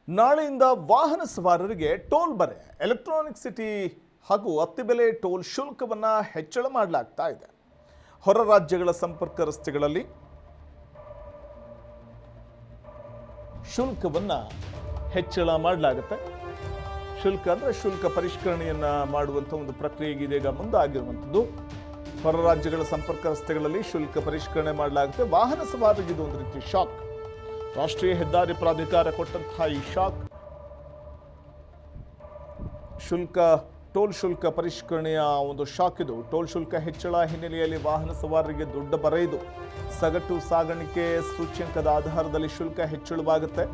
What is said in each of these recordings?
ನಾಳೆಯಿಂದ ವಾಹನ ಸವಾರರಿಗೆ ಟೋಲ್ ಬರೆ ಎಲೆಕ್ಟ್ರಾನಿಕ್ ಸಿಟಿ ಹಾಗೂ ಅತ್ತಿಬೆಲೆ ಟೋಲ್ ಶುಲ್ಕವನ್ನು ಹೆಚ್ಚಳ ಮಾಡಲಾಗ್ತಾ ಇದೆ. ಹೊರ ರಾಜ್ಯಗಳ ಸಂಪರ್ಕ ರಸ್ತೆಗಳಲ್ಲಿ ಶುಲ್ಕವನ್ನು ಹೆಚ್ಚಳ ಮಾಡಲಾಗುತ್ತೆ. ಶುಲ್ಕ ಅಂದರೆ ಶುಲ್ಕ ಪರಿಷ್ಕರಣೆಯನ್ನು ಮಾಡುವಂಥ ಒಂದು ಪ್ರಕ್ರಿಯೆಗೆ ಇದೀಗ ಮುಂದಾಗಿರುವಂಥದ್ದು. ಹೊರ ರಾಜ್ಯಗಳ ಸಂಪರ್ಕ ರಸ್ತೆಗಳಲ್ಲಿ ಶುಲ್ಕ ಪರಿಷ್ಕರಣೆ ಮಾಡಲಾಗುತ್ತೆ. ವಾಹನ ಸವಾರರಿಗೆ ಇದು ಒಂದು ರೀತಿ ಶಾಕ್. ರಾಷ್ಟ್ರೀಯ ಹೆದ್ದಾರಿ ಪ್ರಾಧಿಕಾರ ಕೊಟ್ಟಂತಹ ಈ ಶಾಕ್ ಟೋಲ್ ಶುಲ್ಕ ಪರಿಷ್ಕರಣೆಯ ಒಂದು ಶಾಕ್ ಇದು. ಟೋಲ್ ಶುಲ್ಕ ಹೆಚ್ಚಳ ಹಿನ್ನೆಲೆಯಲ್ಲಿ ವಾಹನ ಸವಾರರಿಗೆ ದೊಡ್ಡ ಬರ ಇದು. ಸಗಟು ಸಾಗಾಣಿಕೆ ಸೂಚ್ಯಂಕದ ಆಧಾರದಲ್ಲಿ ಶುಲ್ಕ ಹೆಚ್ಚಳವಾಗುತ್ತೆ.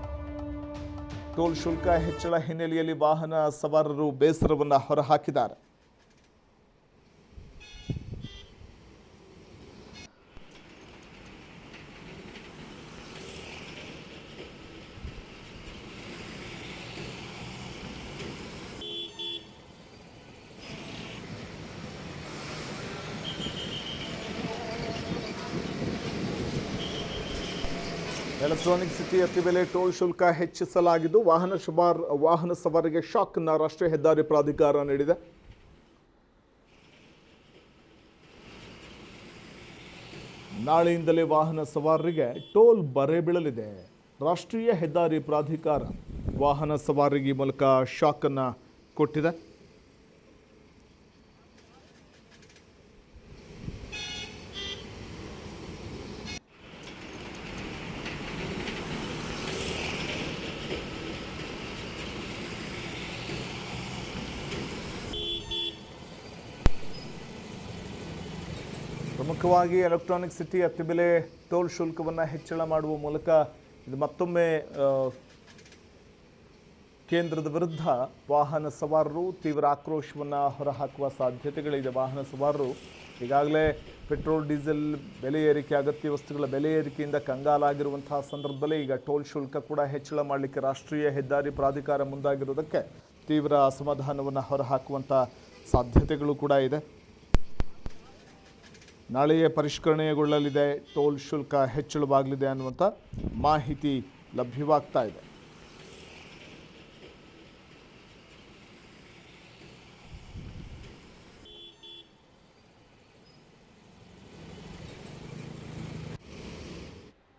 ಟೋಲ್ ಶುಲ್ಕ ಹೆಚ್ಚಳ ಹಿನ್ನೆಲೆಯಲ್ಲಿ ವಾಹನ ಸವಾರರು ಬೇಸರವನ್ನು ಹೊರಹಾಕಿದ್ದಾರೆ. ಎಲೆಕ್ಟ್ರಾನಿಕ್ ಸಿಟಿ ಅತ್ತಿಬೆಲೆ ಟೋಲ್ ಶುಲ್ಕ ಹೆಚ್ಚಿಸಲಾಗಿದ್ದು ವಾಹನ ಸವಾರರಿಗೆ ಶಾಕ್ ಅನ್ನು ರಾಷ್ಟ್ರೀಯ ಹೆದ್ದಾರಿ ಪ್ರಾಧಿಕಾರ ನೀಡಿದೆ. ನಾಳೆಯಿಂದಲೇ ವಾಹನ ಸವಾರರಿಗೆ ಟೋಲ್ ಬರೆ ಬೀಳಲಿದೆ. ರಾಷ್ಟ್ರೀಯ ಹೆದ್ದಾರಿ ಪ್ರಾಧಿಕಾರ ವಾಹನ ಸವಾರರಿಗೆ ಮೂಲಕ ಶಾಕ್ ಅನ್ನು ಕೊಟ್ಟಿದೆ. ಪ್ರಮುಖವಾಗಿ ಎಲೆಕ್ಟ್ರಾನಿಕ್ ಸಿಟಿ ಅತ್ತಿಬೆಲೆ ಟೋಲ್ ಶುಲ್ಕವನ್ನು ಹೆಚ್ಚಳ ಮಾಡುವ ಮೂಲಕ ಇದು ಮತ್ತೊಮ್ಮೆ ಕೇಂದ್ರದ ವಿರುದ್ಧ ವಾಹನ ಸವಾರರು ತೀವ್ರ ಆಕ್ರೋಶವನ್ನು ಹೊರಹಾಕುವ ಸಾಧ್ಯತೆಗಳಿದೆ. ವಾಹನ ಸವಾರರು ಈಗಾಗಲೇ ಪೆಟ್ರೋಲ್ ಡೀಸೆಲ್ ಬೆಲೆ ಏರಿಕೆ, ಅಗತ್ಯ ವಸ್ತುಗಳ ಬೆಲೆ ಏರಿಕೆಯಿಂದ ಕಂಗಾಲಾಗಿರುವಂತಹ ಸಂದರ್ಭದಲ್ಲಿ ಈಗ ಟೋಲ್ ಶುಲ್ಕ ಕೂಡ ಹೆಚ್ಚಳ ಮಾಡಲಿಕ್ಕೆ ರಾಷ್ಟ್ರೀಯ ಹೆದ್ದಾರಿ ಪ್ರಾಧಿಕಾರ ಮುಂದಾಗಿರುವುದಕ್ಕೆ ತೀವ್ರ ಅಸಮಾಧಾನವನ್ನು ಹೊರಹಾಕುವಂಥ ಸಾಧ್ಯತೆಗಳು ಕೂಡ ಇದೆ. ನಾಳೆಯೇ ಪರಿಷ್ಕರಣೆಗೊಳ್ಳಲಿದೆ, ಟೋಲ್ ಶುಲ್ಕ ಹೆಚ್ಚಳವಾಗಲಿದೆ ಅನ್ನುವಂಥ ಮಾಹಿತಿ ಲಭ್ಯವಾಗ್ತಾ ಇದೆ.